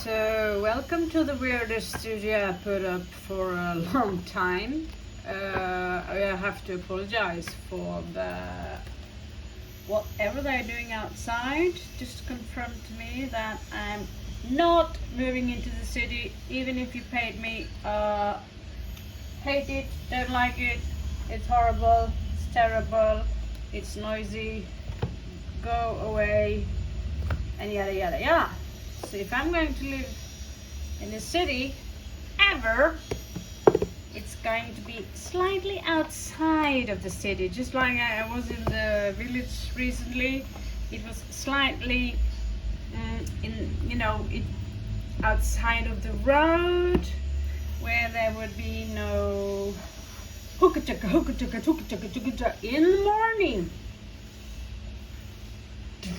So, welcome to the weirdest studio I put up for a long time. I have to apologize for whatever they're doing outside. Just confirm to me that I'm not moving into the city, even if you paid me. Hate it, don't like it, it's horrible, it's terrible, it's noisy, go away, and yada yada yada. So if I'm going to live in a city ever, it's going to be slightly outside of the city. Just like I was in the village recently, it was slightly outside of the road, where there would be no hookah in the morning.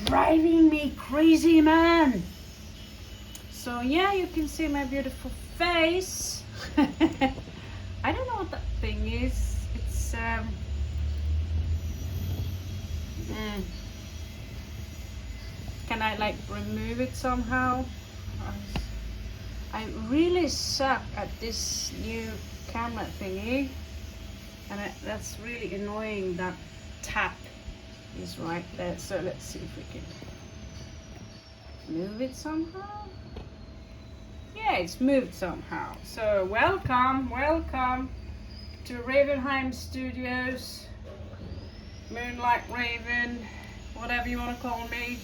Driving me crazy, man. So yeah, you can see my beautiful face. I don't know what that thing is. It's can I like remove it somehow? I really suck at this new camera thingy, and that's really annoying. That tap is right there. So let's see if we can move it somehow. Yeah, it's moved somehow. So welcome to Ravenheim Studios, Moonlight Raven, whatever you want to call me.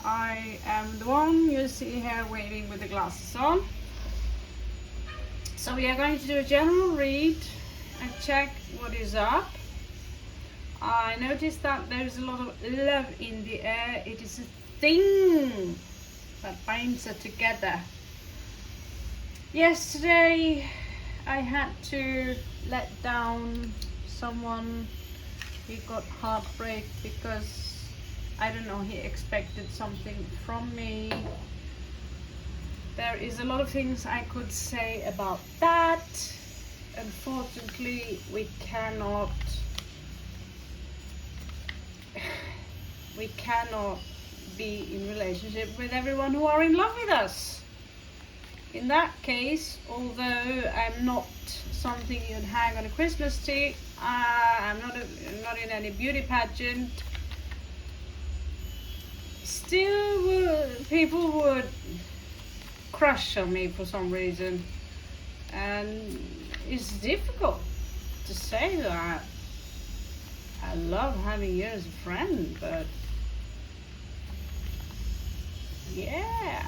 I am the one you see here waving with the glasses on. So we are going to do a general read and check what is up. I noticed that there's a lot of love in the air. It is a thing that binds us together. Yesterday I had to let down someone. He got heartbreak because, I don't know, he expected something from me. There is a lot of things I could say about that. Unfortunately, we cannot be in relationship with everyone who are in love with us. In that case, although I'm not something you'd hang on a Christmas tree, I'm not in any beauty pageant, still people would crush on me for some reason, and it's difficult to say that I love having you as a friend, but yeah.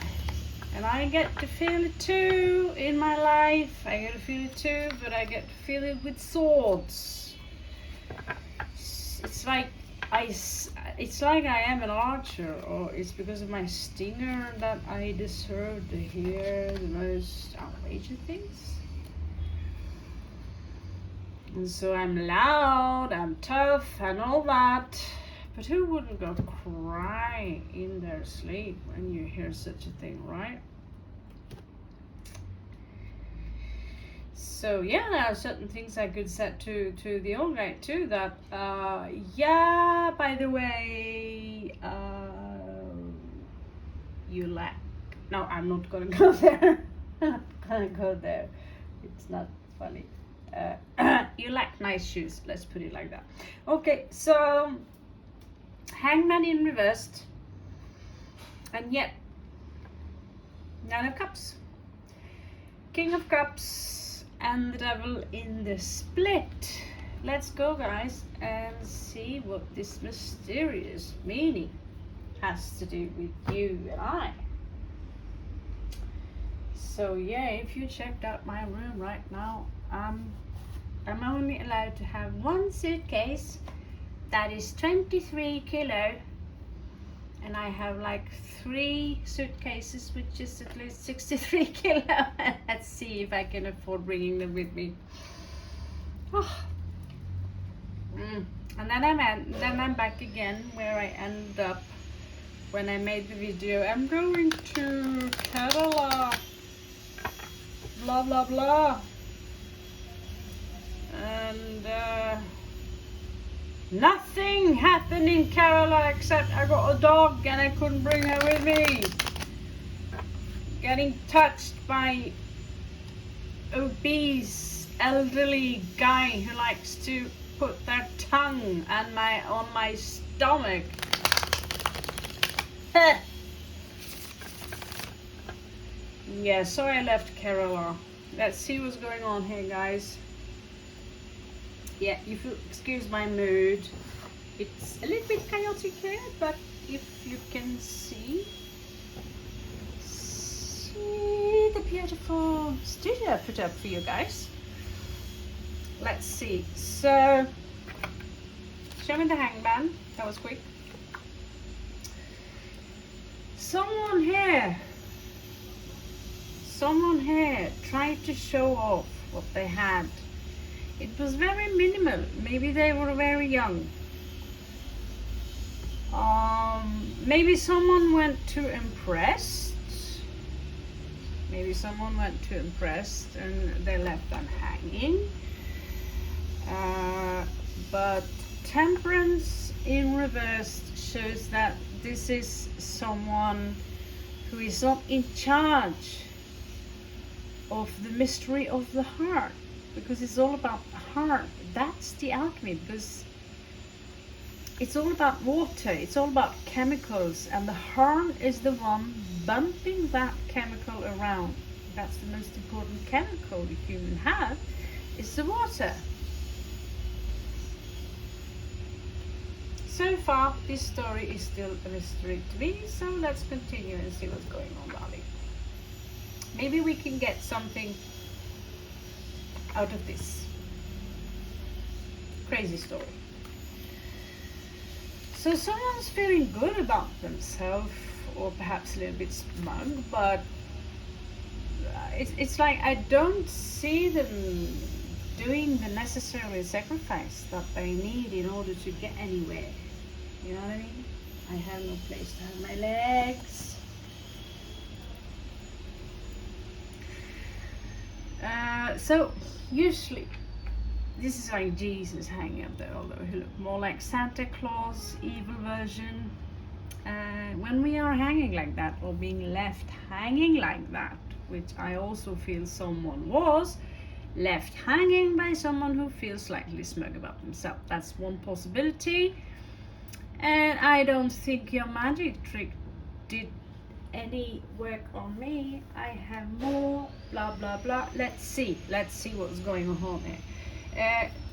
And I get to feel it too in my life. I get to feel it too, but I get to feel it with swords. It's like I am an archer, or it's because of my stinger that I deserve to hear the most outrageous things. And so I'm loud, I'm tough, and all that. But who wouldn't go cry in their sleep when you hear such a thing, right? So yeah, there are certain things I could say to the old guy too, that yeah, by the way, you lack. No, I'm not gonna go there. I'm not gonna go there. It's not funny. You lack nice shoes, let's put it like that. Okay, so Hangman in reversed, and yet Nine of Cups, King of Cups, and the Devil in the split. Let's go, guys, and see what this mysterious meaning has to do with you and I. So yeah, if you checked out my room right now, I'm only allowed to have one suitcase that is 23 kilo, and I have like 3 suitcases which is at least 63 kilo. Let's see if I can afford bringing them with me. Oh. And then I'm back again where I ended up when I made the video. I'm going to Kerala, blah blah blah, and nothing happened in Kerala except I got a dog and I couldn't bring her with me. getting touched by obese elderly guy who likes to put their tongue on my stomach. Yeah, sorry I left Kerala. Let's see what's going on here, guys. Yeah, if you excuse my mood, it's a little bit chaotic here, but if you can see the beautiful studio I put up for you guys. Let's see. So, show me the hangman. That was quick. Someone here tried to show off what they had. It was very minimal. Maybe they were very young. Maybe someone went too impressed. And they left them hanging. But temperance in reverse shows that this is someone who is not in charge of the mystery of the heart, because it's all about the heart. That's the alchemy, because it's all about water, it's all about chemicals, and the heart is the one bumping that chemical around. That's the most important chemical the human have, is the water. So far, this story is still a mystery to me, so let's continue and see what's going on, darling. Maybe we can get something out of this crazy story. So someone's feeling good about themselves, or perhaps a little bit smug, but it's like I don't see them doing the necessary sacrifice that they need in order to get anywhere. You know what I mean? I have no place to have my legs. So usually this is like Jesus hanging up there, although he looked more like Santa Claus, evil version. When we are hanging like that, or being left hanging like that, which I also feel someone was left hanging by someone who feels slightly smug about himself. That's one possibility. And I don't think your magic trick did any work on me. I have more blah blah blah. Let's see what's going on here.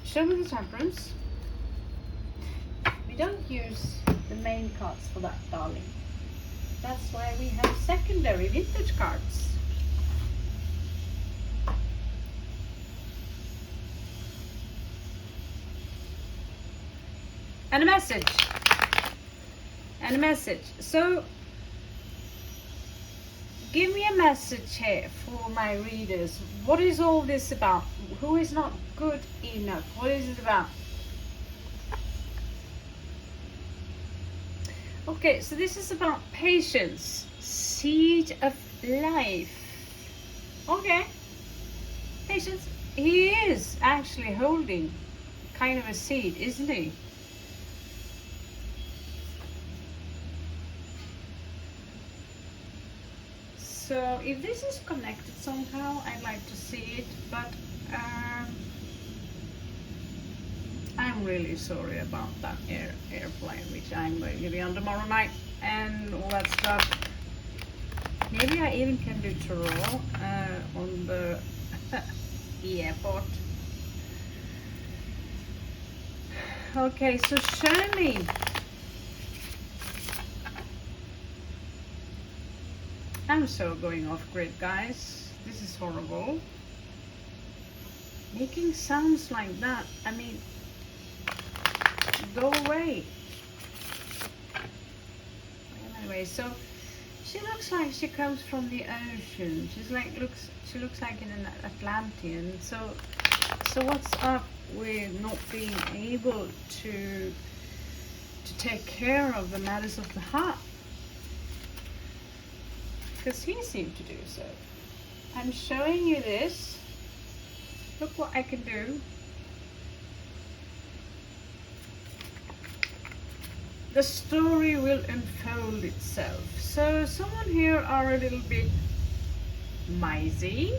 Show me the temperance. We don't use the main cards for that, darling. That's why we have secondary vintage cards. And a message. So give me a message here for my readers. What is all this about? Who is not good enough? What is it about? Okay, so this is about patience, seed of life. Okay, patience. He is actually holding kind of a seed, isn't he? So if this is connected somehow, I'd like to see it, but I'm really sorry about that airplane, which I'm going to be on tomorrow night and all that stuff. Maybe I even can do tarot on the airport. Okay, so show me. I'm so going off grid, guys. This is horrible. Making sounds like that. I mean, go away. Anyway, so she looks like she comes from the ocean. She looks like an Atlantean. So what's up with not being able to take care of the matters of the heart? Because he seemed to do so. I'm showing you this. Look what I can do. The story will unfold itself. So someone here are a little bit miserly,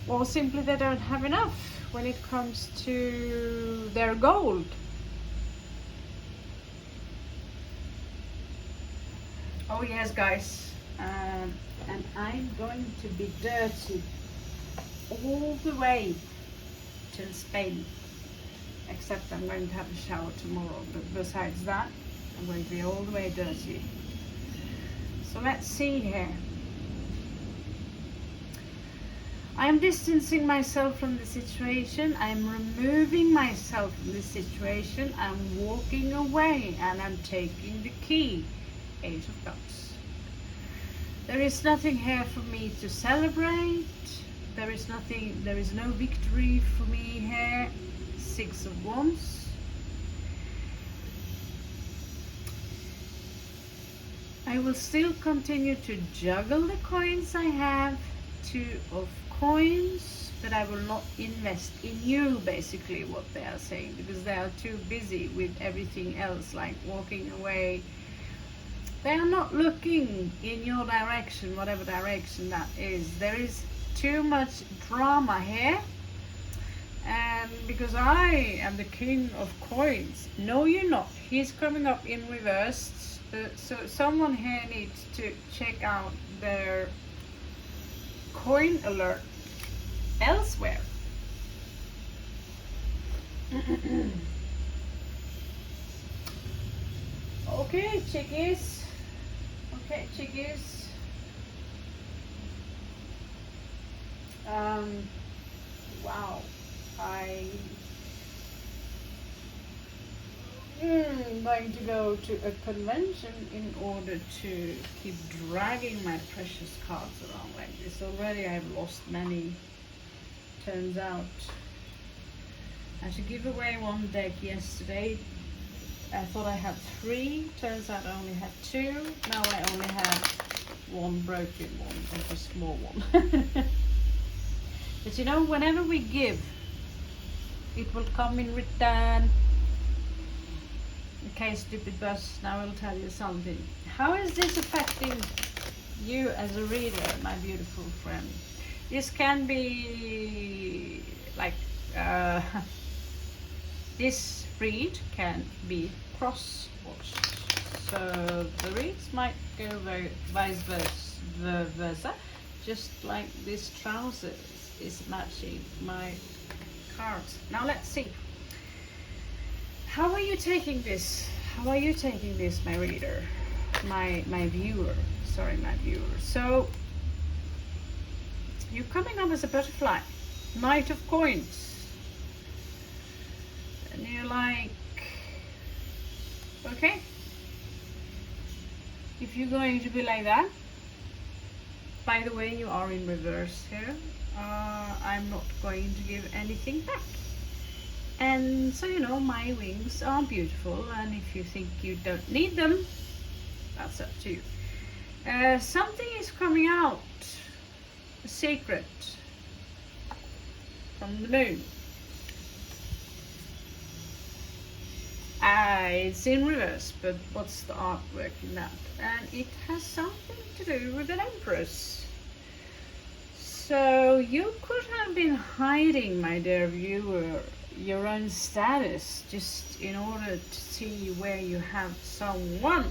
or simply they don't have enough when it comes to their gold. Oh yes, guys, and I'm going to be dirty all the way till Spain, except I'm going to have a shower tomorrow, but besides that I'm going to be all the way dirty. So let's see here. I'm distancing myself from the situation. I'm removing myself from the situation. I'm walking away and I'm taking the key. Eight of Cups. There is nothing here for me to celebrate. There is nothing, there is no victory for me here. Six of Wands. I will still continue to juggle the coins I have. Two of Coins, but I will not invest in you, basically what they are saying, because they are too busy with everything else, like walking away. They are not looking in your direction, whatever direction that is. There is too much drama here, and because I am the King of Coins. No, you're not. He's coming up in reverse, so someone here needs to check out their coin alert elsewhere. Okay, chickies. Okay, chickies. Wow. I'm going to go to a convention in order to keep dragging my precious cards around like this. Already I've lost many, turns out. I had to give away one deck yesterday. I thought I had 3, turns out I only had 2. Now I only have one broken one, and a small one. But you know, whenever we give, it will come in return. Okay, stupid bus, now I'll tell you something. How is this affecting you as a reader, my beautiful friend? This can be like, this read can be cross-watched. So the reads might go vice versa, just like this trousers is matching my cards. Now let's see. How are you taking this? How are you taking this, my reader? My viewer. Sorry, my viewer. So, you're coming up as a butterfly. Knight of Coins. And you're like, okay. If you're going to be like that, by the way, you are in reverse here. I'm not going to give anything back. And so, you know, my wings are beautiful, and if you think you don't need them, that's up to you. Something is coming out, a secret from the moon. It's in reverse, but what's the artwork in that? And it has something to do with an empress. So you could have been hiding, my dear viewer, your own status just in order to see where you have someone.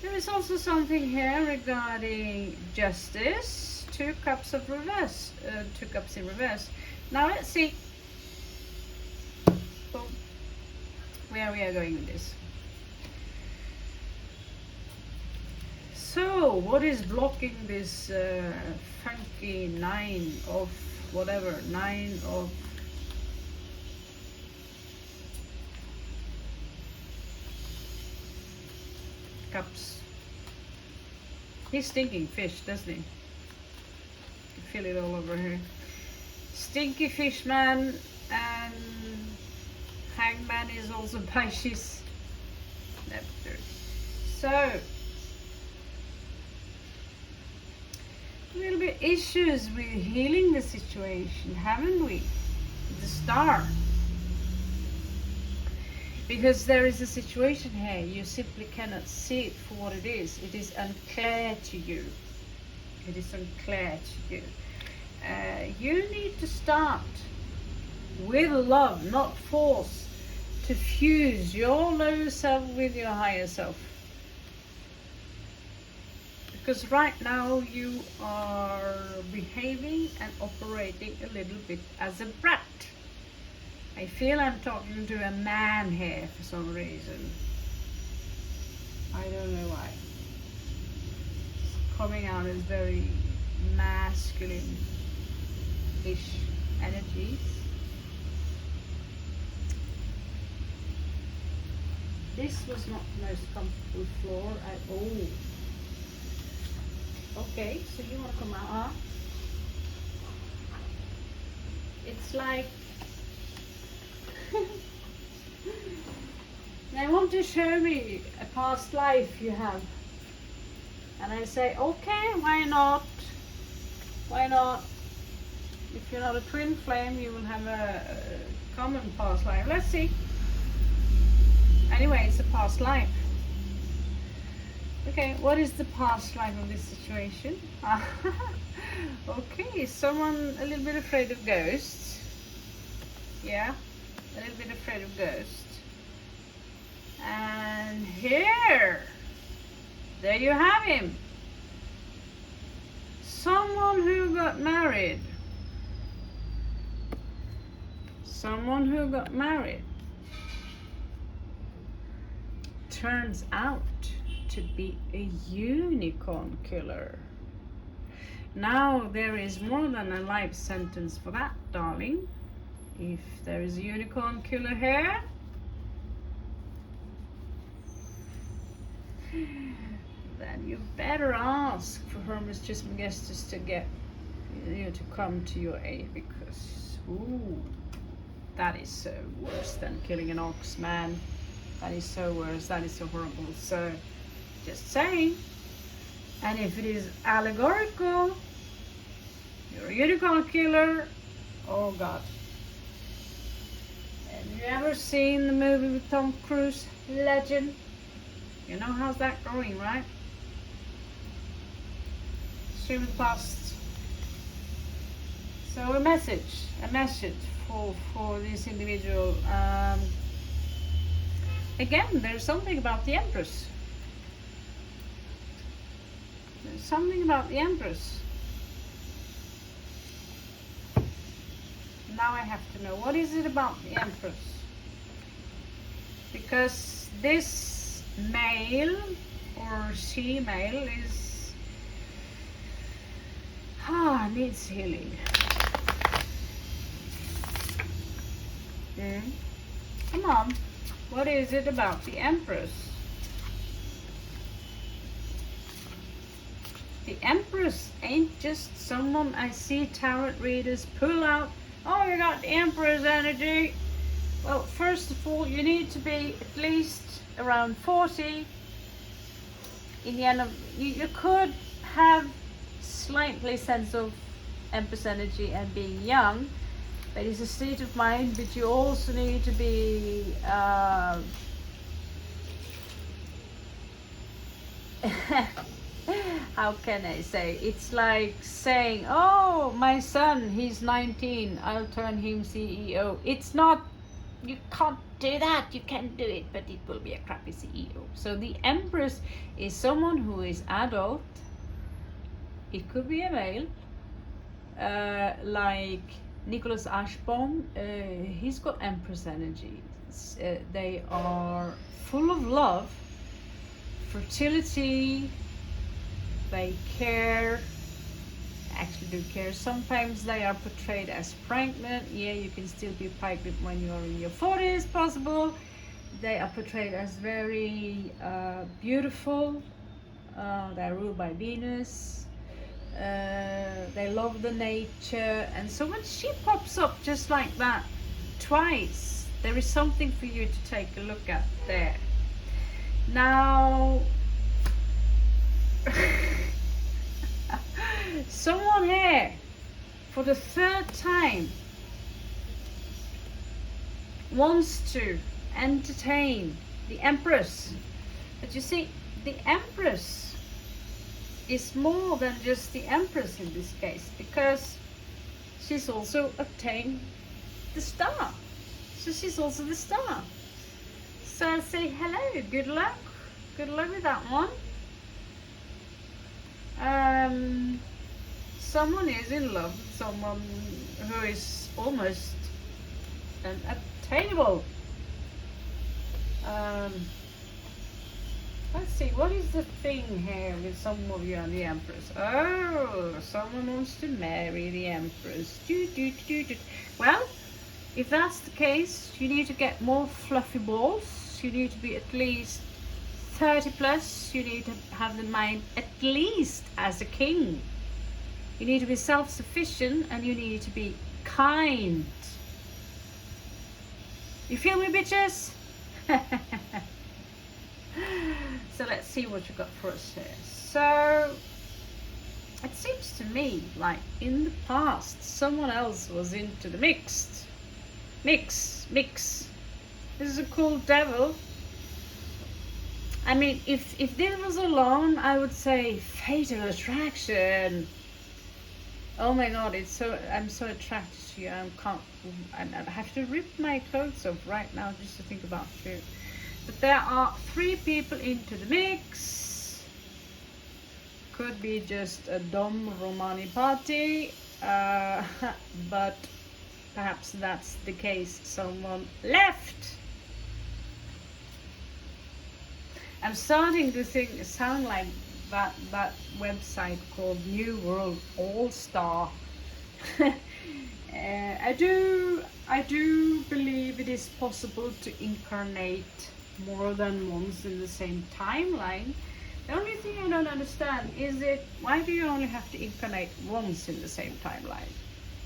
There is also something here regarding justice. 2 cups of reverse, 2 cups in reverse. Now let's see where we are going with this. So what is blocking this funky 9 of whatever, 9 of Cups? He's stinking fish, doesn't he? You can feel it all over here. Stinky fish man, and Hangman is also Pisces. So a little bit issues with healing the situation, haven't we? The Star. Because there is a situation here, you simply cannot see it for what it is. It is unclear to you. it isn't clear to you. You need to start with love, not force, to fuse your lower self with your higher self. Because right now you are behaving and operating a little bit as a brat. I feel I'm talking to a man here for some reason. I don't know why. It's coming out as very masculine-ish energies. This was not the most comfortable floor at all. Okay, so you want to come out, huh? It's like they want to show me a past life you have. And I say, okay, why not? Why not? If you're not a twin flame, you will have a common past life. Let's see. Anyway, it's a past life. Okay, what is the past life of this situation? Okay, someone a little bit afraid of ghosts. Yeah, a little bit afraid of ghosts. And here, there you have him. Someone who got married. Someone who got married. Turns out to be a unicorn killer. Now there is more than a life sentence for that, darling. If there is a unicorn killer here, then you better ask for Her Mistress Magestus to get you to come to your aid, because ooh, that is so worse than killing an ox, man. That is so worse. That is so horrible. So, just saying. And if it is allegorical, you're a unicorn killer. Oh God. Have you ever seen the movie with Tom Cruise, Legend? You know how's that going, right? Stream the past. So a message for this individual. Again, there's something about the Empress. There's something about the Empress. Now I have to know, what is it about the Empress? Because this male or she-male is needs healing. Come on, what is it about the Empress? The Empress ain't just someone I see tarot readers pull out. Oh, you got the Emperor's energy. Well, first of all, you need to be at least around 40. In the end of you could have slightly sense of Empress energy and being young, but it's a state of mind. But you also need to be how can I say? It's like saying, oh, my son, he's 19, I'll turn him CEO. It's not, you can't do that. You can do it, but it will be a crappy CEO. So the Empress is someone who is adult. It could be a male, like Nicholas Ashbaum. He's got Empress energy. They are full of love, fertility. They care, actually do care. Sometimes they are portrayed as pregnant. Yeah, you can still be pregnant when you're in your 40s, possible. They are portrayed as very beautiful. They're ruled by Venus. They love the nature. And so when she pops up just like that twice, there is something for you to take a look at there. Now, someone here for the third time wants to entertain the Empress. But you see, the Empress is more than just the Empress in this case, because she's also obtained the star. So she's also the star. So I say hello, good luck with that one. Someone is in love with someone who is almost unattainable. Let's see, what is the thing here with some of you and the Empress? Oh, someone wants to marry the Empress. Well, if that's the case, you need to get more fluffy balls. You need to be at least 30 plus. You need to have the mind at least as a king. You need to be self-sufficient, and you need to be kind. You feel me, bitches? So let's see what you got for us here. So it seems to me like in the past someone else was into the mix. This is a cool devil. I mean, if this was alone, I would say fatal attraction. Oh my god, I'm so attracted to you. I have to rip my clothes off right now just to think about you. But there are 3 people into the mix. Could be just a dumb Romani party, but perhaps that's the case. Someone left. I'm starting to sound like that website called New World All Star. I do believe it is possible to incarnate more than once in the same timeline. The only thing I don't understand is why do you only have to incarnate once in the same timeline?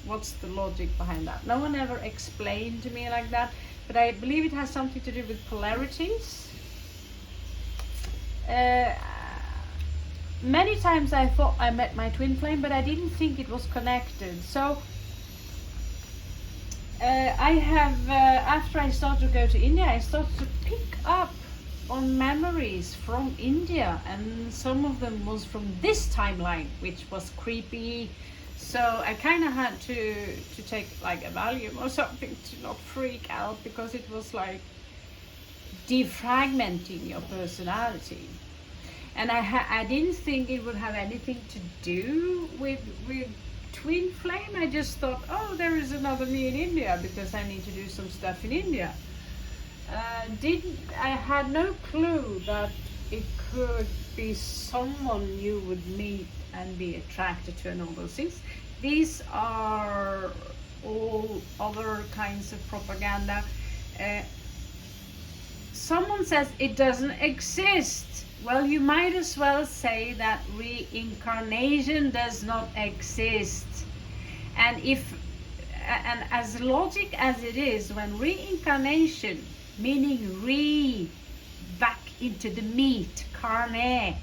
What's the logic behind that? No one ever explained to me like that, but I believe it has something to do with polarities. Many times I thought I met my twin flame, but I didn't think it was connected. So I have, after I started to go to India, I started to pick up on memories from India, and some of them was from this timeline, which was creepy. So I kind of had to take like a Valium or something to not freak out, because it was like defragmenting your personality. And I didn't think it would have anything to do with twin flame. I just thought, oh, there is another me in India because I need to do some stuff in India. I had no clue that it could be someone you would meet and be attracted to and all those things. These are all other kinds of propaganda. Someone says it doesn't exist. Well, you might as well say that reincarnation does not exist. And as logic as it is, when reincarnation, meaning back into the meat, carne,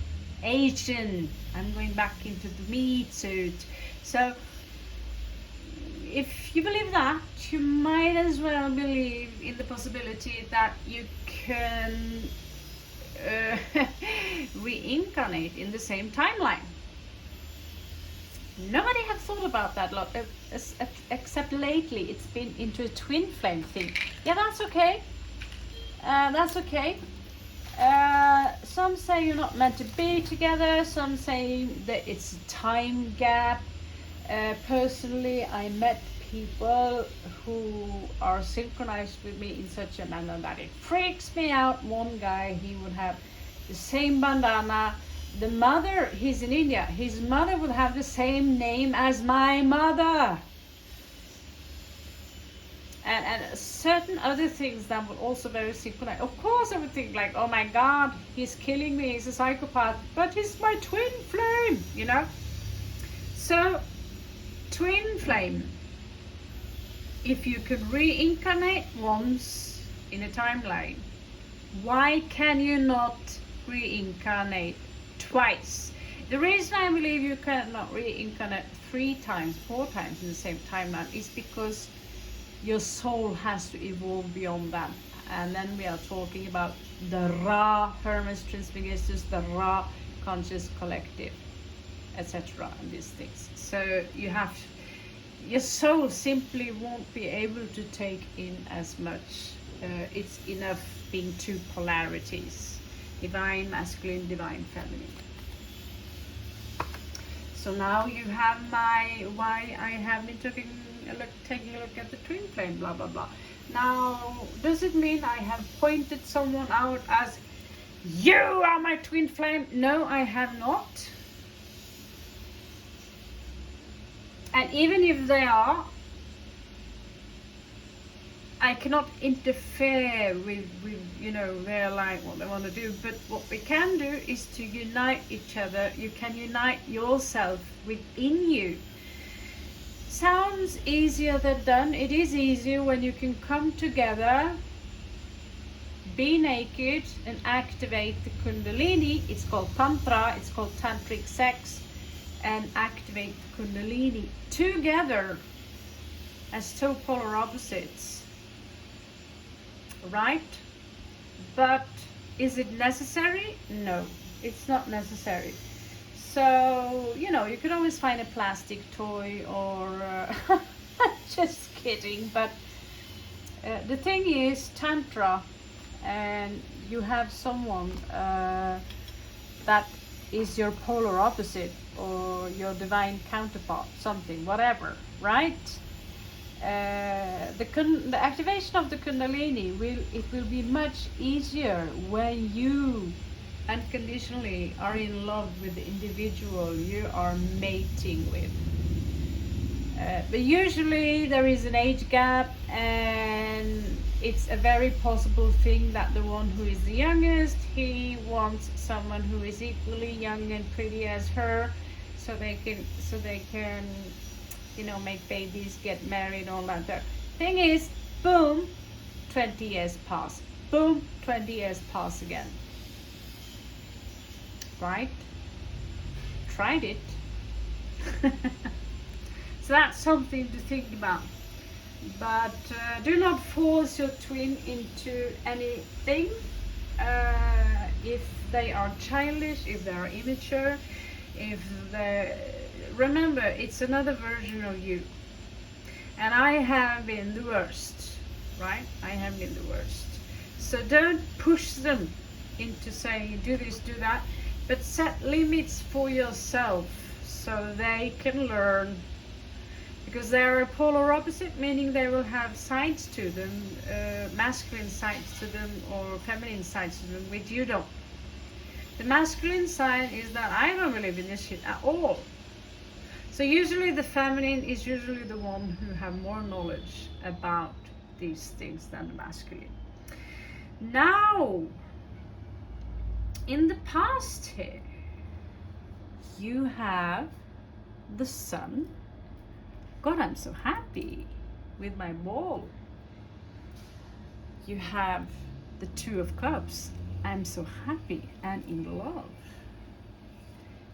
Asian, I'm going back into the meat suit. So if you believe that, you might as well believe in the possibility that you can reincarnate in the same timeline. Nobody has thought about that lot, except lately it's been into a twin flame thing. Yeah, that's okay. That's okay. Some say you're not meant to be together. Some say that it's a time gap. Personally, I met people who are synchronized with me in such a manner that it freaks me out. One guy, he would have the same bandana. The mother, he's in India, his mother would have the same name as my mother. And certain other things that were also very synchronized. Of course I would think like, oh my god, he's killing me, he's a psychopath, but he's my twin flame, you know. So twin flame, if you could reincarnate once in a timeline, why can you not reincarnate twice? The reason I believe you cannot reincarnate 3 times, 4 times in the same timeline is because your soul has to evolve beyond that. And then we are talking about the Ra Hermes Trismegistus, the Ra conscious collective. etc. and these things. So your soul simply won't be able to take in as much. It's enough being two polarities, divine masculine, divine feminine. So now you have why I have been taking a look at the twin flame, blah blah blah. Now, does it mean I have pointed someone out as you are my twin flame? No, I have not. And even if they are, I cannot interfere with their life, what they want to do. But what we can do is to unite each other. You can unite yourself within you. Sounds easier than done. It is easier when you can come together, be naked, and activate the Kundalini. It's called Tantra, it's called Tantric sex, and activate the Kundalini together as two polar opposites. Right? But is it necessary? No, it's not necessary. So, you could always find a plastic toy or just kidding. But the thing is, Tantra, and you have someone that is your polar opposite or your divine counterpart, something, whatever, right? The activation of the Kundalini will be much easier when you unconditionally are in love with the individual you are mating with. But usually there is an age gap, and it's a very possible thing that the one who is the youngest, he wants someone who is equally young and pretty as her, so they can make babies, get married, all that. The thing is, boom, 20 years pass. Boom, 20 years pass again. Right? Tried it. So that's something to think about. But do not force your twin into anything. If they are childish, if they are immature, remember, it's another version of you. And I have been the worst, right? I have been the worst. So don't push them into saying do this, do that, but set limits for yourself so they can learn. Because they are a polar opposite, meaning they will have sides to them, masculine sides to them or feminine sides to them, which you don't. The masculine side is that I don't believe in this shit at all. So usually the feminine is usually the one who have more knowledge about these things than the masculine. Now, in the past here, you have the sun. God, I'm so happy with my ball. You have the Two of Cups. I'm so happy and in love.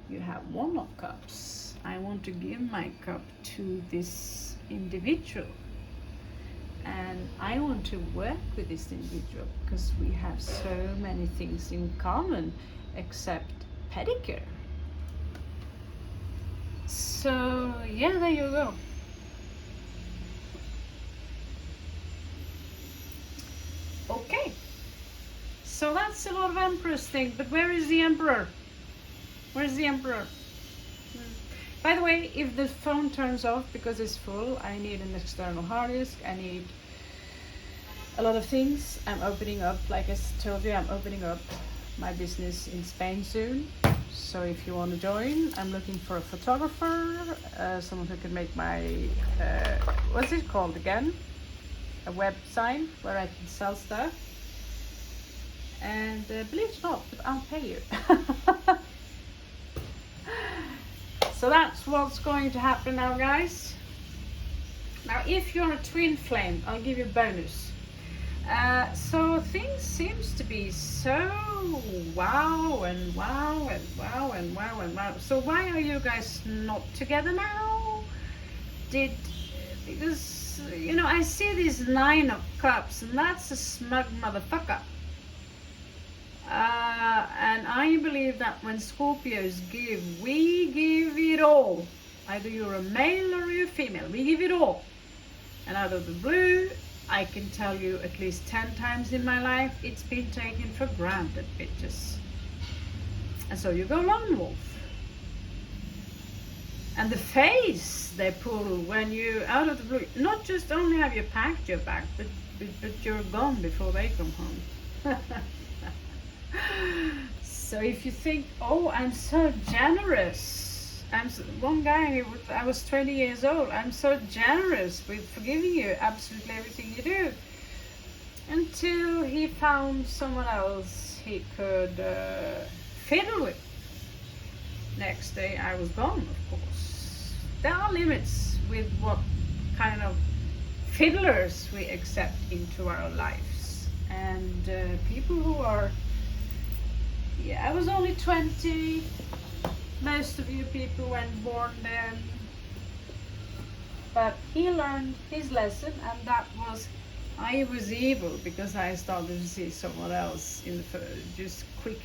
You have One of Cups. I want to give my cup to this individual. And I want to work with this individual because we have so many things in common except pedicure. So, yeah, there you go. Okay, so that's a lot of Empress thing, but where is the Emperor? Where's the Emperor? By the way, if the phone turns off because it's full, I need an external hard disk, I need a lot of things. I'm opening up, like I told you, I'm opening up my business in Spain soon. So if you want to join, I'm looking for a photographer, someone who can make my, what's it called again? A website where I can sell stuff. And believe it or not, but I'll pay you. So that's what's going to happen now, guys. Now, if you're a twin flame, I'll give you a bonus. So things seems to be so wow and wow and wow and wow and wow. So why are you guys not together now? Because I see this Nine of Cups, and that's a smug motherfucker. And I believe that when Scorpios give, we give it all. Either you're a male or you're a female. We give it all. And out of the blue, I can tell you at least 10 times in my life, it's been taken for granted, bitches. And so you go lone wolf. And the face they pull when you, out of the blue, not just only have you packed your bag, but you're gone before they come home. So if you think, oh, I'm so generous. One guy, I was 20 years old, I'm so generous with forgiving you absolutely everything you do. Until he found someone else he could fiddle with. Next day I was gone, of course. There are limits with what kind of fiddlers we accept into our lives. And people who are, yeah, I was only 20. Most of you people weren't born then. But he learned his lesson, and that was, I was evil because I started to see someone else in the just quick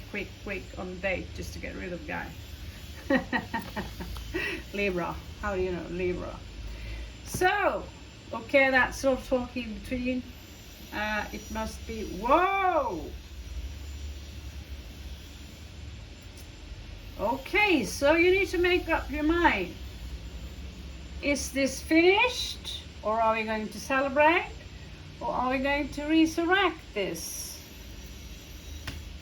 on a date just to get rid of the guy. Libra, how do you know Libra? So, okay, that's all talk in between. It must be, whoa! Okay, so you need to make up your mind. Is this finished? Or are we going to celebrate? Or are we going to resurrect this?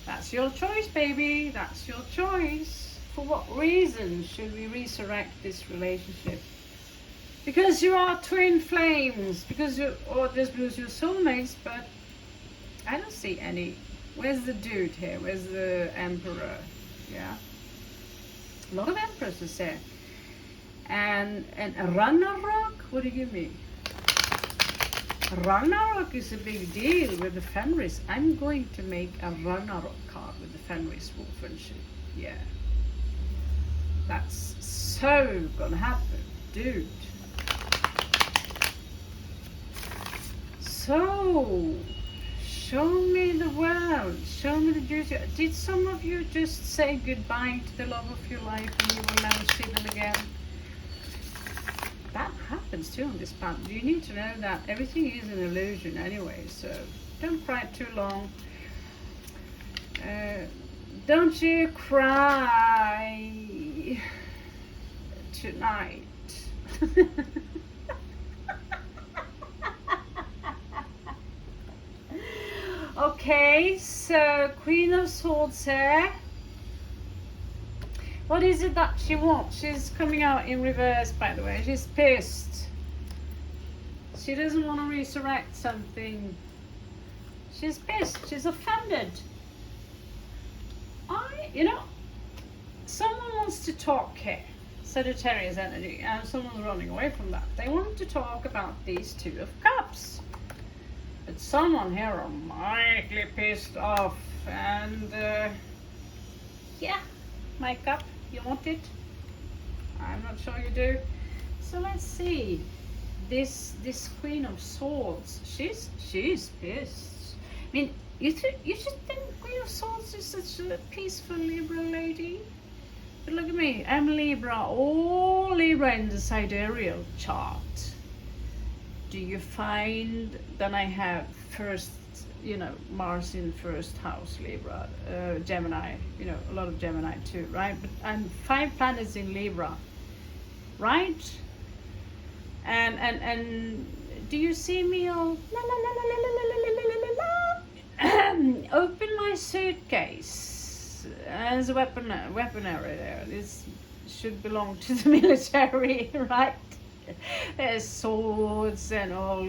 That's your choice, baby. That's your choice. For what reason should we resurrect this relationship? Because you are twin flames. Because you, or just because you're soulmates, but I don't see any. Where's the dude here? Where's the emperor? Yeah. A lot of empresses here. And Ragnarok, what do you give me? Ragnarok is a big deal with the Fenris. I'm going to make a Ragnarok card with the Fenris Wolfenship. Yeah. That's so gonna happen, dude. So, show me the world. Show me the juicy. Did some of you just say goodbye to the love of your life and you will never see them again? That happens too on this planet. You need to know that everything is an illusion anyway, so don't cry too long. Don't you cry tonight. Okay, so Queen of Swords here. What is it that she wants? She's coming out in reverse, by the way. She's pissed. She doesn't want to resurrect something. She's pissed. She's offended. You know, someone wants to talk here. Sagittarius energy, and someone's running away from that. They want to talk about these Two of Cups. But someone here are mightily pissed off, and yeah, my cup, you want it? I'm not sure you do. So let's see. This Queen of Swords, she's pissed. I mean, you should think Queen of Swords is such a peaceful Libra lady. But look at me, I'm Libra, all Libra in the sidereal chart. Do you find that I have first, you know, Mars in first house, Libra, Gemini, you know, a lot of Gemini too, right? But I'm 5 planets in Libra, right? And do you see me all la la la la la la la la la la la? Open my suitcase. There's a weaponry there. This should belong to the military, right? There's swords and all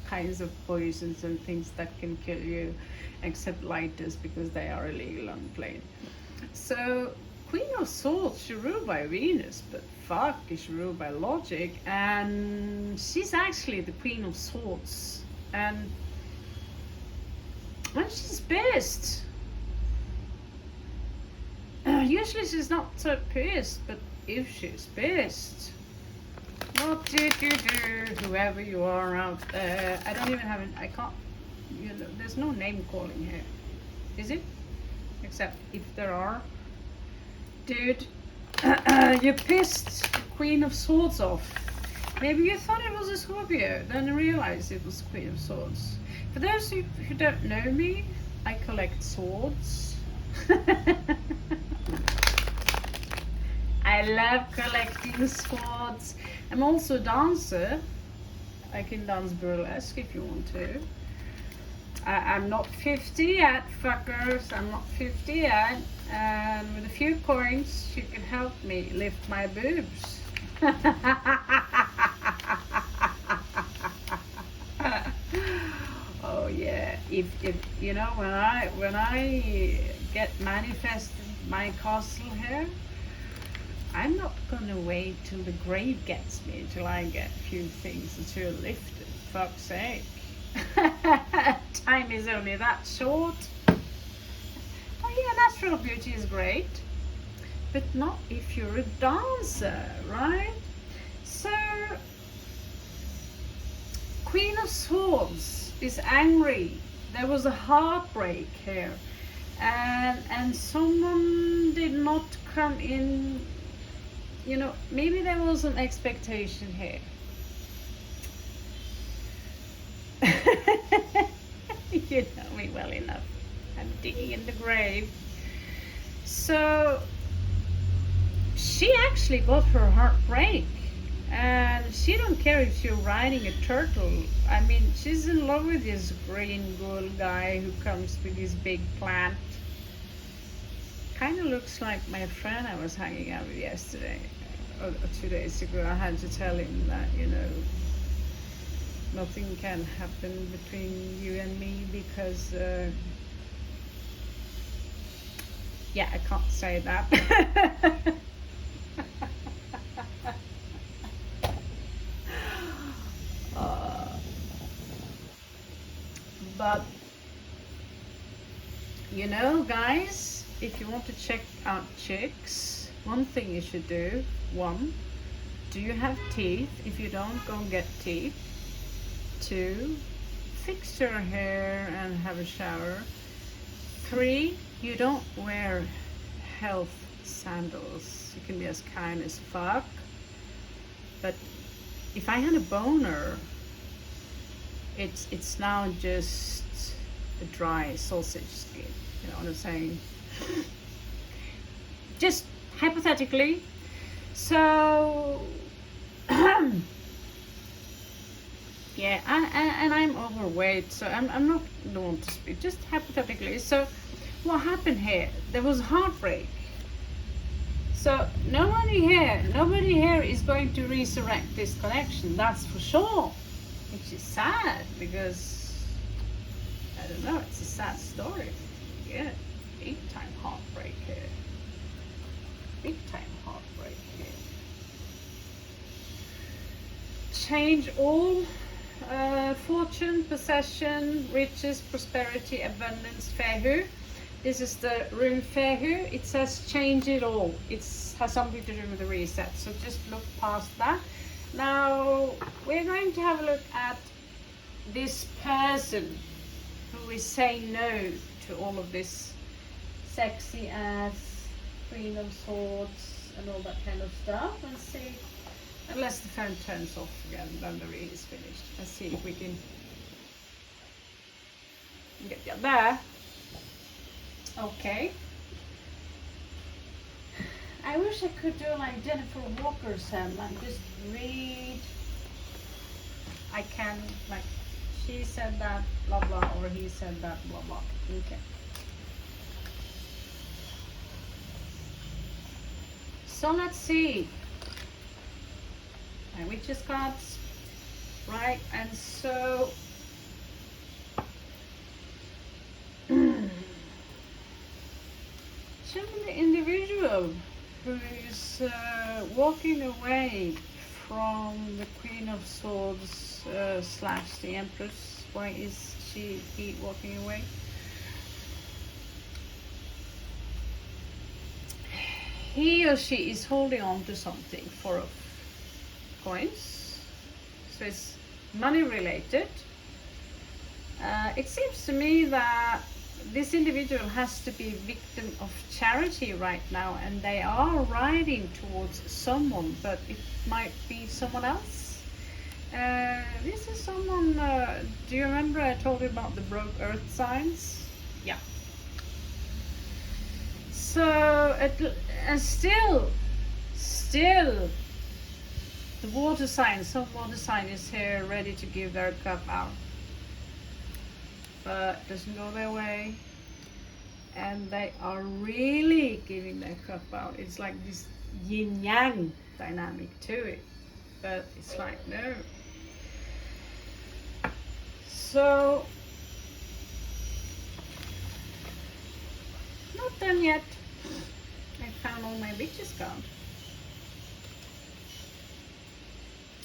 kinds of poisons and things that can kill you, except lighters because they are illegal on the plane. So Queen of Swords, she's ruled by Venus, but fuck, is she ruled by logic, and she's actually the Queen of Swords. And when she's pissed, usually she's not so pissed, but if she's pissed, what did you do, whoever you are out there? I don't even have an, I can't, you know, there's no name calling here, is it? Except if there are. Dude, You pissed Queen of Swords off. Maybe you thought it was a Scorpio, then realized it was Queen of Swords. For those who don't know me, I collect swords. I love collecting swords. I'm also a dancer. I can dance burlesque if you want to. I'm not 50 yet, fuckers. I'm not 50 yet. And with a few coins, you can help me lift my boobs. Oh yeah. If you know, when I get manifested my castle here, I'm not gonna wait till the grave gets me, till I get a few things until lifted. Fuck's sake. Time is only that short. Oh yeah, natural beauty is great, but not if you're a dancer, right? So, Queen of Swords is angry. There was a heartbreak here, and someone did not come in. You know, maybe there was an expectation here. You know me well enough. I'm digging in the grave. So she actually got her heart break, and she don't care if you're riding a turtle. I mean, she's in love with this green ghoul guy who comes with his big plant. Kind of looks like my friend I was hanging out with yesterday or 2 days ago. I had to tell him that, you know, nothing can happen between you and me because yeah, I can't say that. But you know, guys, if you want to check out chicks, one thing you should do: one, do you have teeth? If you don't, go and get teeth. Two, fix your hair and have a shower. Three, you don't wear health sandals. You can be as kind as fuck. But if I had a boner, it's now just a dry sausage skin. You know what I'm saying? Just hypothetically. So yeah, and I'm overweight, so I'm not the one to speak. Just hypothetically. So what happened here? There was heartbreak. So nobody here is going to resurrect this connection. That's for sure. Which is sad because I don't know. It's a sad story. Yeah, big time heartbreak here. Big time heartbreak here. Change all. Fortune, possession, riches, prosperity, abundance, Fehu. This is the rune Fehu. It says change it all. It has something to do with the reset. So just look past that. Now we're going to have a look at this person who is saying no to all of this sexy ass Queen of Swords and all that kind of stuff, and see. Unless the phone turns off again, then the read is finished. Let's see if we can get you there. Okay. I wish I could do like Jennifer Walker said, like just read. I can, like, she said that, blah blah, or he said that, blah blah. Okay. So let's see. And we just got right, and so should the individual who is walking away from the Queen of Swords slash the Empress. Why is he walking away? He or she is holding on to something for coins, so it's money related. It seems to me that this individual has to be victim of charity right now, and they are riding towards someone, but it might be someone else. This is someone, do you remember I told you about the broke earth signs? Yeah. So, and still, the water sign, some water sign is here ready to give their cup out. But doesn't go their way. And they are really giving their cup out. It's like this yin-yang dynamic to it. But it's like, no. So, not done yet. I found all my witches gone.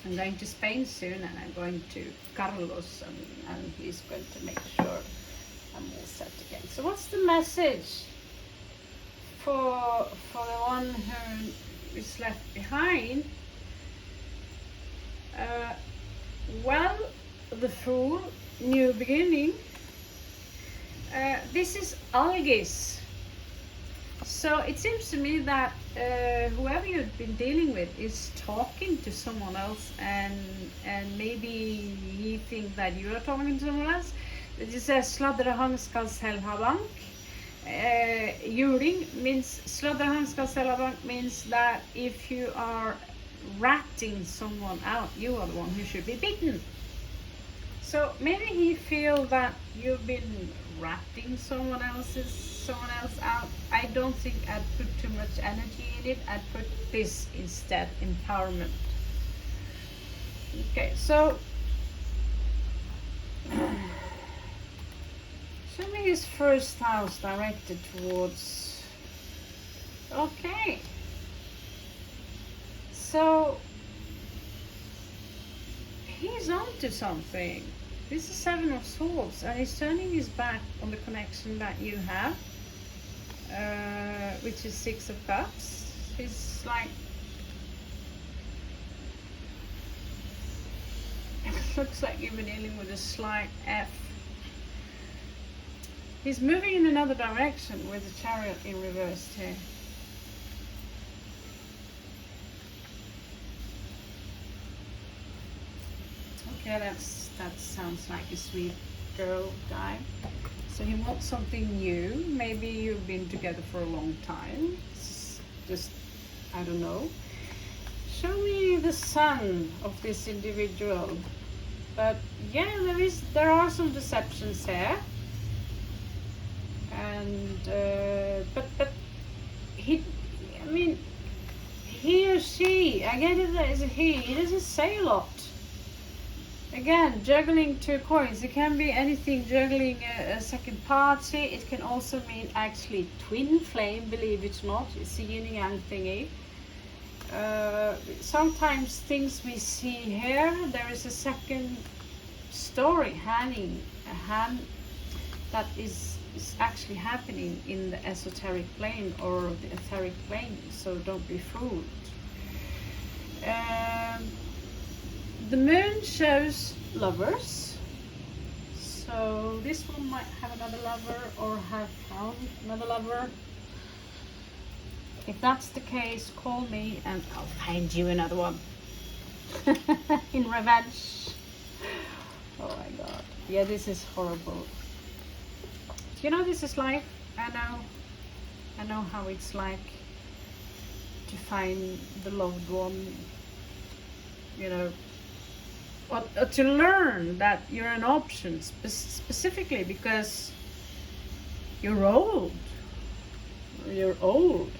I'm going to Spain soon, and I'm going to Carlos, and he's going to make sure I'm all set again. So what's the message for the one who is left behind? Well, the Fool, new beginning. This is Algis. So it seems to me that whoever you've been dealing with is talking to someone else, and maybe you think that you are talking to someone else. It says sladrehang skal selv ha bank. Juling means sladrehang skal selv ha bank means that if you are ratting someone out, you are the one who should be beaten. So maybe he feels that you've been ratting someone else out. I don't think I'd put too much energy in it. I'd put this instead, empowerment. Okay, so show me his first house directed towards. Okay, so he's onto something. This is Seven of Swords, and he's turning his back on the connection that you have, which is Six of Cups. He's like, it looks like you've been dealing with a slight F. He's moving in another direction with the Chariot in reverse here. Okay, that sounds like a sweet girl guy. So he wants something new. Maybe you've been together for a long time. Just, I don't know. Show me the sun of this individual. But yeah, there are some deceptions here. And but he or she, I get it as a he doesn't say a lot. Again, juggling two coins. It can be anything, juggling a second party. It can also mean actually twin flame, believe it or not. It's a yin and yang thingy. Sometimes things we see here, there is a second story hanging, a hand that is actually happening in the esoteric plane or the etheric plane, so don't be fooled. The moon shows lovers, so this one might have another lover or have found another lover. If that's the case, call me and I'll find you another one in revenge. Oh my god, yeah, this is horrible. You know, this is life. I know how it's like to find the loved one, you know, or to learn that you're an option, specifically because you're old. You're old.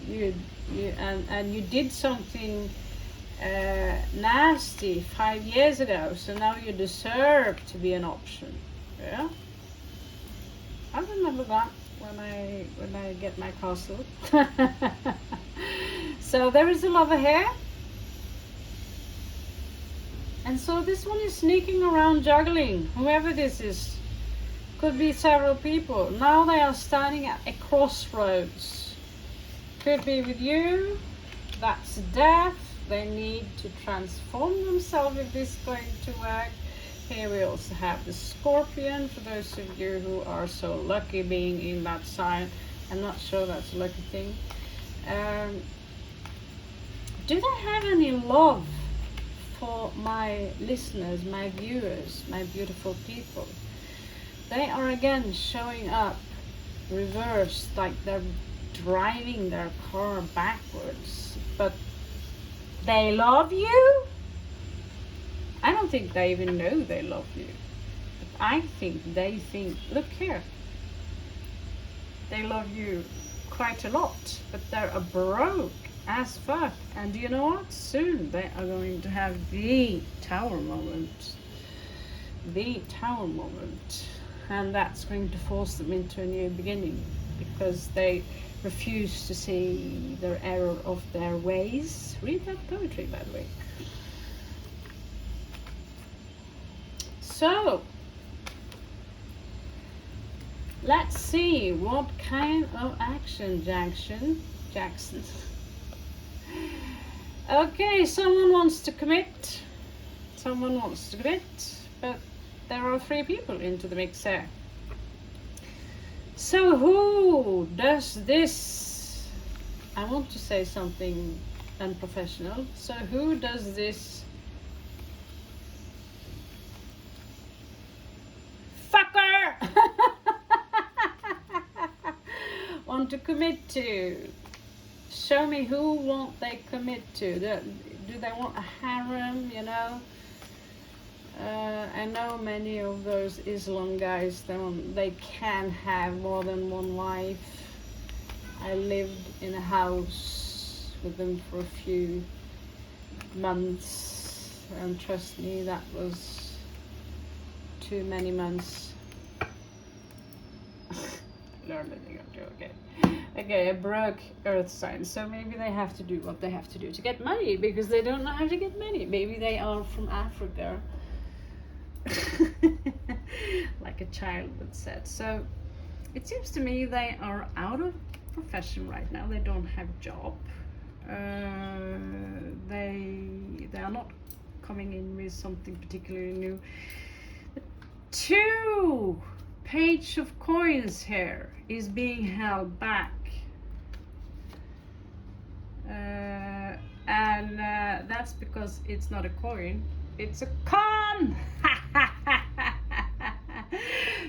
And you did something nasty 5 years ago, so now you deserve to be an option. Yeah, I remember that when I get my castle. So there is a lover here. And so this one is sneaking around juggling. Whoever this is, could be several people. Now they are standing at a crossroads. Could be with you. That's death. They need to transform themselves if this is going to work. Here we also have the Scorpion, for those of you who are so lucky being in that sign. I'm not sure that's a lucky thing. Do they have any love for my listeners, my viewers, my beautiful people? They are again showing up reversed, like they're driving their car backwards, but they love you? I don't think they even know they love you. But I think they think, look here, they love you quite a lot, but they're broke as fuck. And do you know what? Soon they are going to have the tower moment. The tower moment. And that's going to force them into a new beginning, because they refuse to see their error of their ways. Read that poetry, by the way. So, let's see what kind of action, Jackson. Okay, someone wants to commit. Someone wants to commit, but there are 3 people into the mix here. So who does this? I want to say something unprofessional. So who does this fucker want to commit to? Show me who won't they commit to. Do they want a harem, you know? I know many of those Islam guys, they can have more than one wife. I lived in a house with them for a few months, and trust me, that was too many months. Okay, a broke earth sign, so maybe they have to do what they have to do to get money, because they don't know how to get money. Maybe they are from Africa. Like a child would said. So it seems to me they are out of profession right now. They don't have job. They are not coming in with something particularly new. The 2 page of coins here is being held back, and that's because it's not a coin, it's a con.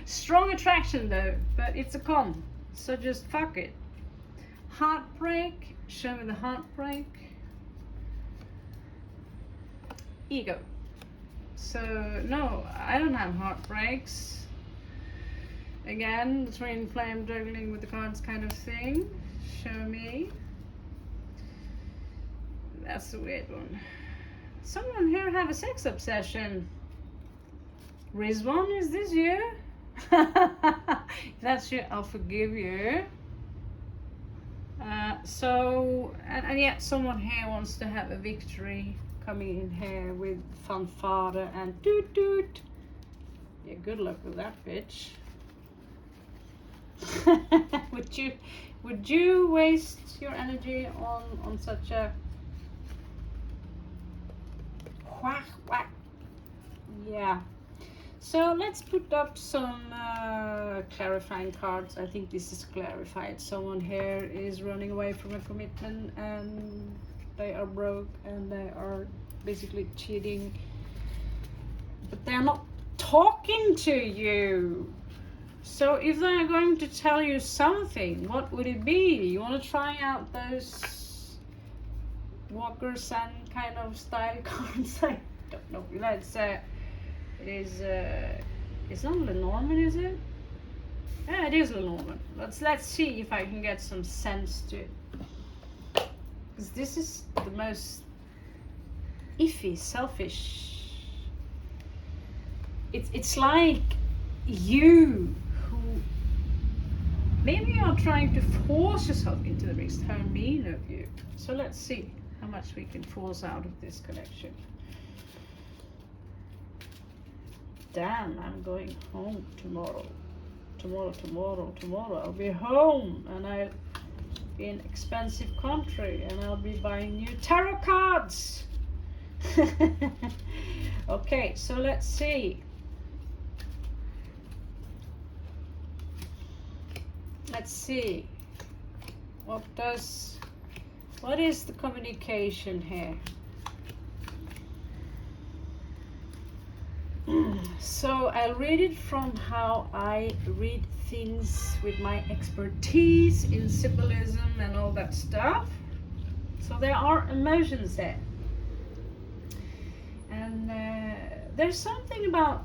Strong attraction though, but it's a con, so just fuck it. Heartbreak, show me the heartbreak. Ego. So no, I don't have heartbreaks. Again, the twin flame juggling with the cards kind of thing. Show me. That's a weird one. Someone here have a sex obsession. Rizwan, is this you? If that's you, I'll forgive you. And yet someone here wants to have a victory, coming in here with fanfare and toot toot. Yeah, good luck with that, bitch. Would you waste your energy on such a whack whack? Yeah. So let's put up some clarifying cards. I think this is clarified. Someone here is running away from a commitment, and they are broke, and they are basically cheating, but they're not talking to you. So if they're going to tell you something, what would it be? You want to try out those Walker Sun kind of style cards? I don't know. Let's it's not Lenormand, is it? Yeah, it is Lenormand. Let's see if I can get some sense to it. Because this is the most iffy, selfish. It's like you who maybe you're trying to force yourself into the mix. How mean of you. So let's see how much we can force out of this connection. Damn, I'm going home tomorrow. Tomorrow. I'll be home, and I'll be in expensive country, and I'll be buying new tarot cards. Okay, so let's see. Let's see. What is the communication here? So I'll read it from how I read things with my expertise in symbolism and all that stuff. So there are emotions there. And there's something about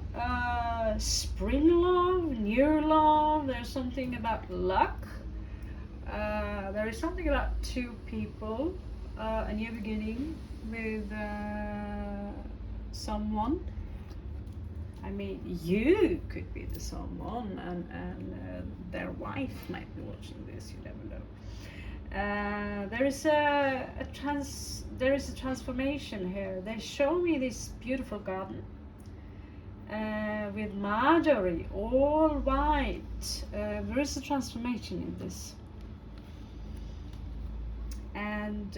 spring love, new love. There's something about luck. There is something about two people, a new beginning with someone. I mean, you could be the someone, and their wife might be watching this. You never know. There is a transformation here. They show me this beautiful garden with Marjorie, all white. There is a transformation in this. And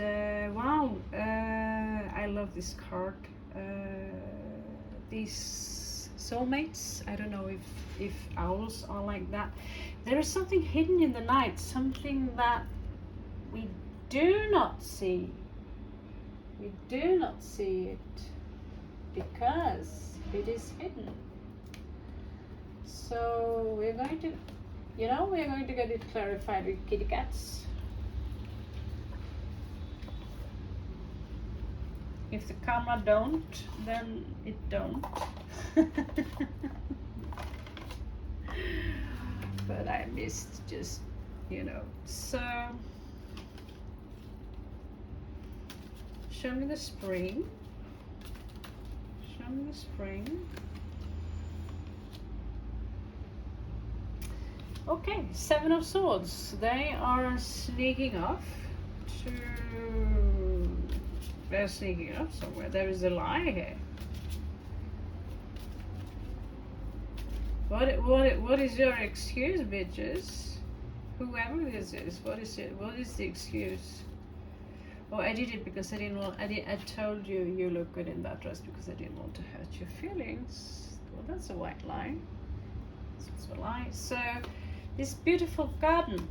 wow, I love this card. These soulmates, I don't know if owls are like that. There is something hidden in the night, something that we do not see. We do not see it because it is hidden. So we're going to, we're going to get it clarified with kitty cats. If the camera don't, then it don't. But I missed just, So show me the spring. Show me the spring. Okay, Seven of Swords. They are sneaking off to... They're sneaking up somewhere. There is a lie here. What is your excuse, bitches? Whoever this is, what is it? What is the excuse? Oh, I did it because I didn't want. I told you you look good in that dress because I didn't want to hurt your feelings. Well, that's a white lie. That's a lie. So, this beautiful garden.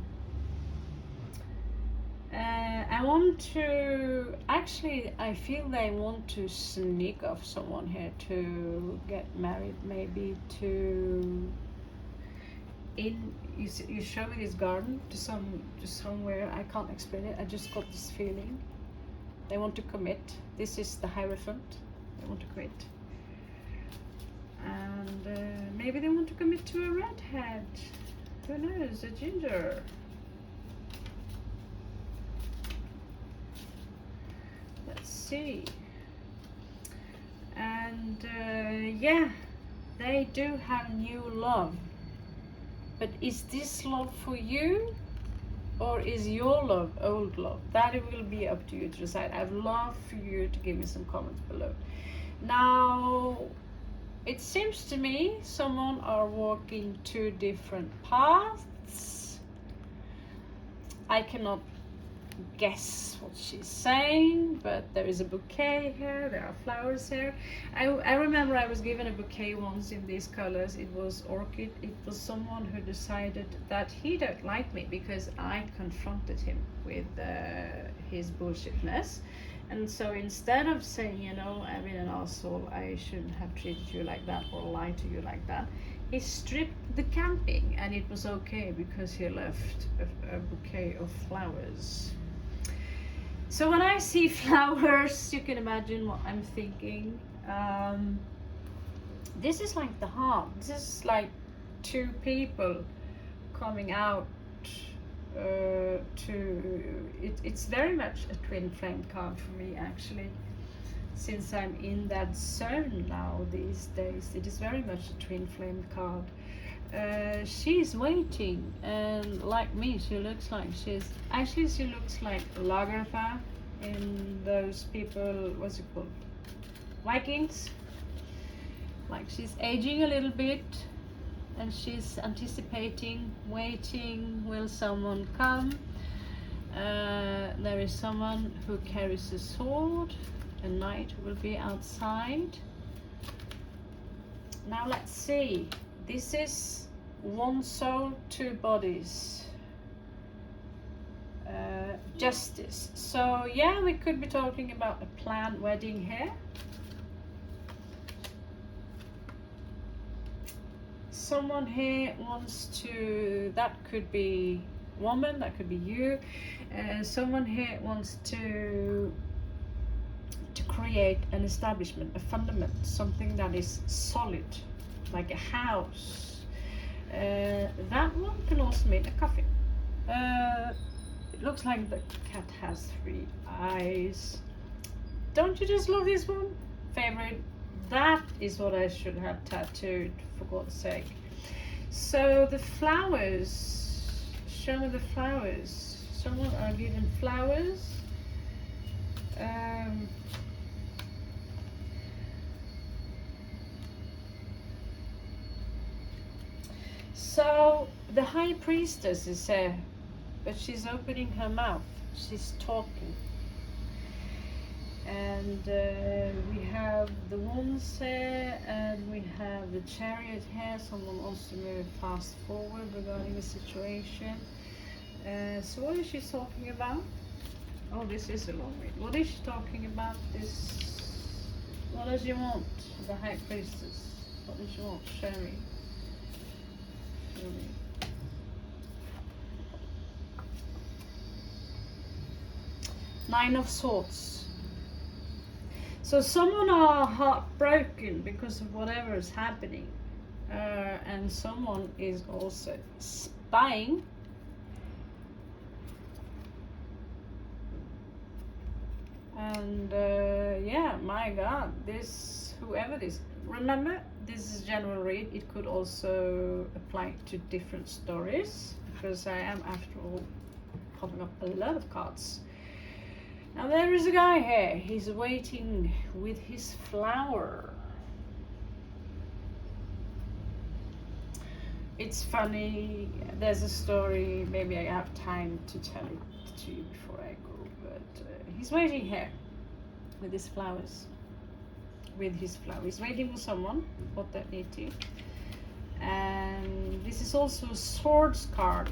I want to, actually I feel they want to sneak off someone here to get married, maybe to, you show me this garden to somewhere, I can't explain it, I just got this feeling. They want to commit. This is the Hierophant. They want to commit. And maybe they want to commit to a redhead. Who knows, a ginger. See, and yeah, they do have new love, but is this love for you or is your love old love? That it will be up to you to decide. I'd love for you to give me some comments below. Now it seems to me someone are walking two different paths. I cannot guess what she's saying, but there is a bouquet here, there are flowers here. I remember I was given a bouquet once in these colors. It was orchid. It was someone who decided that he don't like me because I confronted him with his bullshitness. And so instead of saying, I've been an asshole, I shouldn't have treated you like that or lied to you like that, he stripped the camping and it was okay because he left a bouquet of flowers. So when I see flowers, you can imagine what I'm thinking. This is like the heart. This is like two people coming out it's very much a twin flame card for me, actually. Since I'm in that zone now these days, it is very much a twin flame card. She's waiting, and like me, she looks like she looks like Lagertha in those people, what's it called, Vikings. Like she's aging a little bit, and she's anticipating, waiting, will someone come? There is someone who carries a sword, a knight will be outside. Now let's see. This is one soul, two bodies. justice. So yeah, we could be talking about a planned wedding here. Someone here wants to, that could be woman, that could be you. Someone here wants to create an establishment, a fundament, something that is solid, like a house. That one can also mean a coffin. It looks like the cat has 3 eyes. Don't you just love this one? Favorite. That is what I should have tattooed, for God's sake. So the flowers. Show me the flowers. Someone are given flowers. So the high priestess is there, but she's opening her mouth. She's talking. And we have the wands here, and we have the chariot here. Someone wants to move fast forward regarding the situation. So what is she talking about? Oh, this is a long read. What is she talking about? What does she want? The high priestess. What does she want? Show me. Show me. Nine of Swords. So someone are heartbroken because of whatever is happening, and someone is also spying. And yeah, my God, whoever this, remember, this is general read. It could also apply to different stories, because I am, after all, popping up a lot of cards. Now there is a guy here. He's waiting with his flower. It's funny. There's a story. Maybe I have time to tell it to you before I go. But he's waiting here with his flowers. He's waiting for someone. What that need to. And this is also a swords card.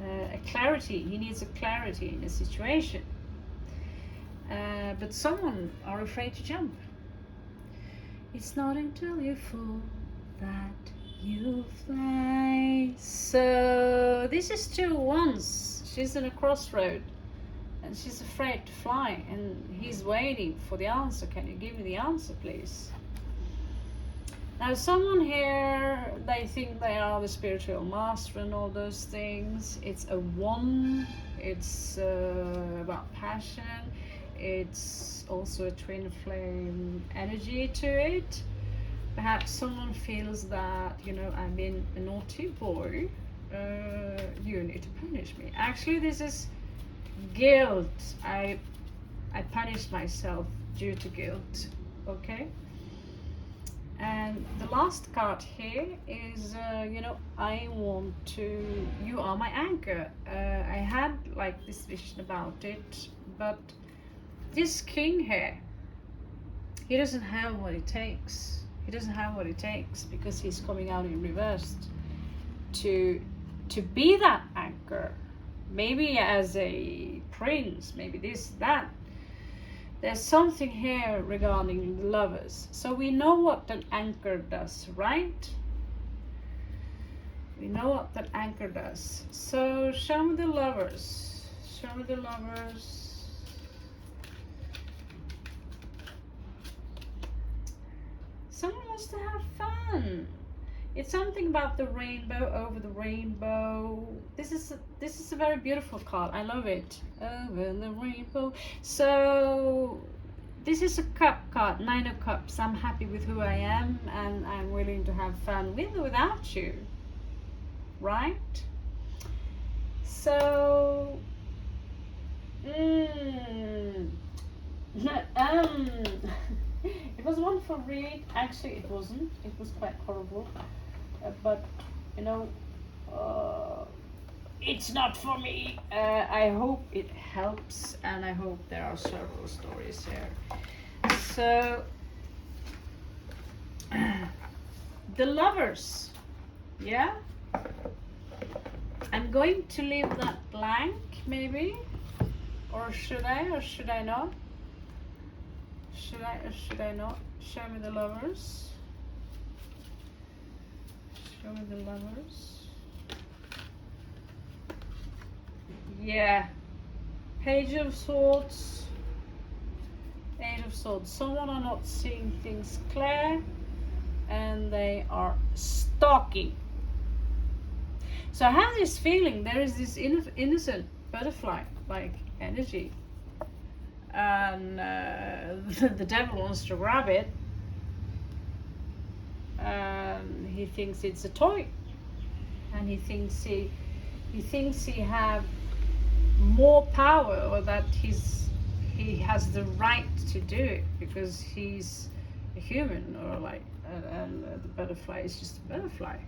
A clarity. He needs a clarity in a situation. But someone are afraid to jump. It's not until you fall that you fly. So this is 2 wands. She's in a crossroad and she's afraid to fly, and he's waiting for the answer. Can you give me the answer, please? Now someone here, they think they are the spiritual master and all those things. It's a wand. It's about passion. It's also a twin flame energy to it. Perhaps someone feels that, I've been a naughty boy, you need to punish me. Actually, this is guilt. I punished myself due to guilt. Okay. And the last card here is, you are my anchor. I had like this vision about it, but this king here, he doesn't have what it takes. He doesn't have what it takes, because he's coming out in reverse to be that anchor. Maybe as a prince, maybe this, that. There's something here regarding the lovers. So we know what an anchor does, right? We know what that anchor does. So show me the lovers. Show me the lovers. Someone wants to have fun. It's something about the rainbow, over the rainbow. This is a very beautiful card. I love it. Over the rainbow. So this is a cup card, 9 of Cups. I'm happy with who I am, and I'm willing to have fun with or without you. Right? So it was one for read. Actually, it wasn't. It was quite horrible. But it's not for me. I hope it helps, and I hope there are several stories here. So the lovers, yeah. I'm going to leave that blank maybe? Or should I not? Should I or should I not? Show me the lovers. Show me the lovers. Yeah. Page of Swords. Eight of Swords. Someone are not seeing things clear, and they are stalking. So I have this feeling there is this innocent butterfly-like energy, and the devil wants to grab it, and he thinks it's a toy, and he thinks he have more power, or that he has the right to do it because he's a human, or like, and the butterfly is just a butterfly.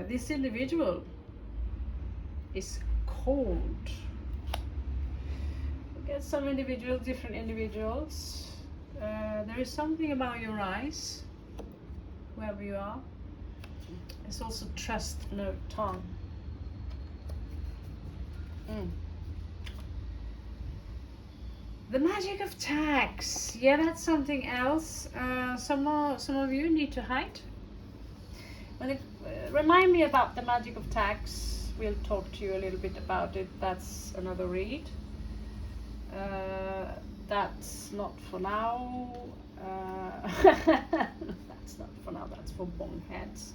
This individual is cold. We get some different individuals. There is something about your eyes, whoever you are. It's also trust, no tongue. The magic of tax. Yeah, that's something else. Some of you need to hide. Remind me about the magic of tax. We'll talk to you a little bit about it. That's another read. That's not for now. That's not for now. That's for boneheads.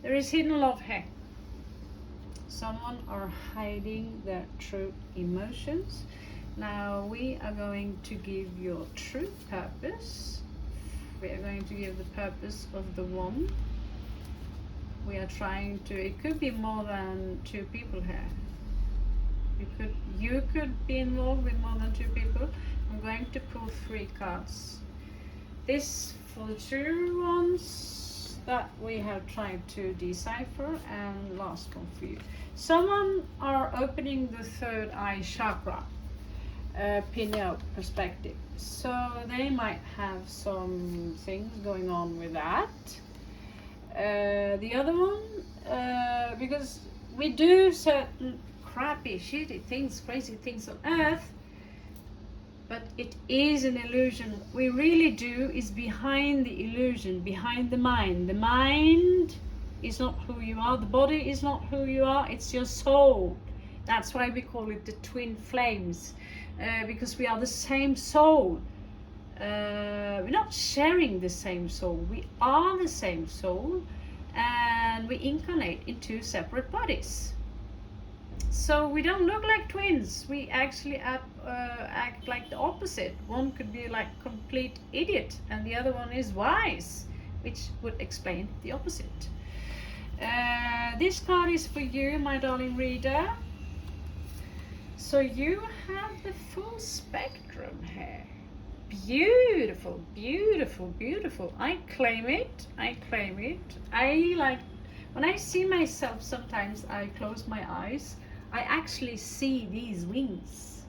There is hidden love here. Someone are hiding their true emotions. Now we are going to give your true purpose. We are going to give the purpose of the one. We are trying to, it could be more than 2 people here. You could be involved with more than 2 people. I'm going to pull 3 cards. This for the 2 ones that we have tried to decipher, and last one for you. Someone are opening the 3rd eye chakra, pineal perspective. So they might have some things going on with that. The other one, because we do certain crappy, shitty things, crazy things on earth, but it is an illusion. What we really do is behind the illusion, behind the mind. The mind is not who you are. The body is not who you are. It's your soul. That's why we call it the twin flames, because we are the same soul. We're not sharing the same soul. We are the same soul, and we incarnate in 2 separate bodies. So we don't look like twins. We actually act like the opposite. One could be like complete idiot, and the other one is wise, which would explain the opposite. This card is for you, my darling reader. So you have the full spectrum here. Beautiful, beautiful, beautiful. I claim it. I claim it. I like, when I see myself, sometimes I close my eyes. I actually see these wings.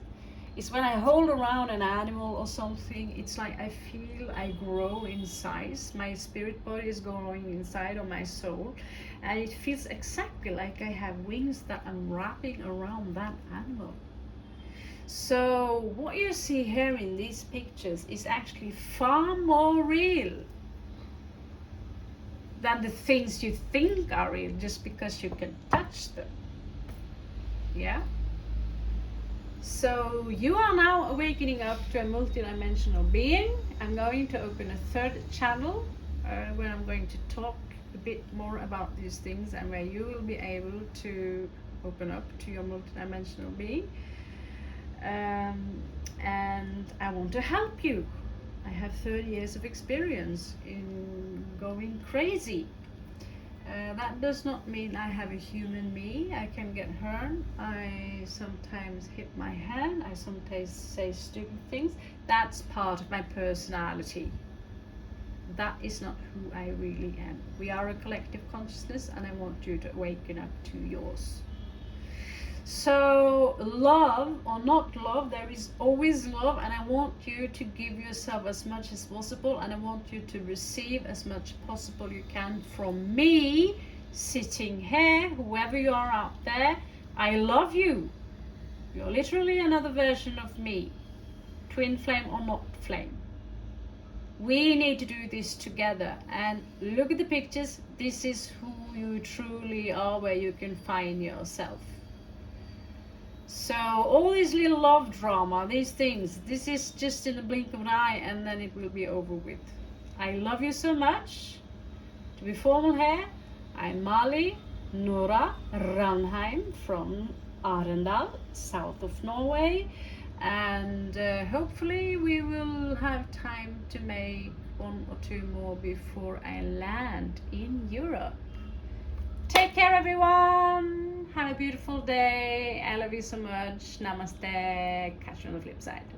It's when I hold around an animal or something, it's like I feel I grow in size. My spirit body is growing inside of my soul, and it feels exactly like I have wings that I'm wrapping around that animal. So what you see here in these pictures is actually far more real than the things you think are real just because you can touch them. Yeah? So you are now awakening up to a multidimensional being. I'm going to open a 3rd channel where I'm going to talk a bit more about these things, and where you will be able to open up to your multidimensional being. And I want to help you. I have 30 years of experience in going crazy. That does not mean I have a human me. I can get hurt. I sometimes hit my hand. I sometimes say stupid things. That's part of my personality. That is not who I really am. We are a collective consciousness, and I want you to awaken up to yours. So love or not love, there is always love, and I want you to give yourself as much as possible, and I want you to receive as much possible you can from me sitting here. Whoever you are out there, I love you. You're literally another version of me. Twin flame or not flame. We need to do this together, and look at the pictures. This is who you truly are, where you can find yourself. So all this little love drama, these things, this is just in the blink of an eye, and then it will be over with. I love you so much. To be formal here, I'm Mali Nora Ranheim from Arendal, south of Norway, and hopefully we will have time to make 1 or 2 more before I land in Europe. Take care, everyone. Have a beautiful day. I love you so much. Namaste. Catch you on the flip side.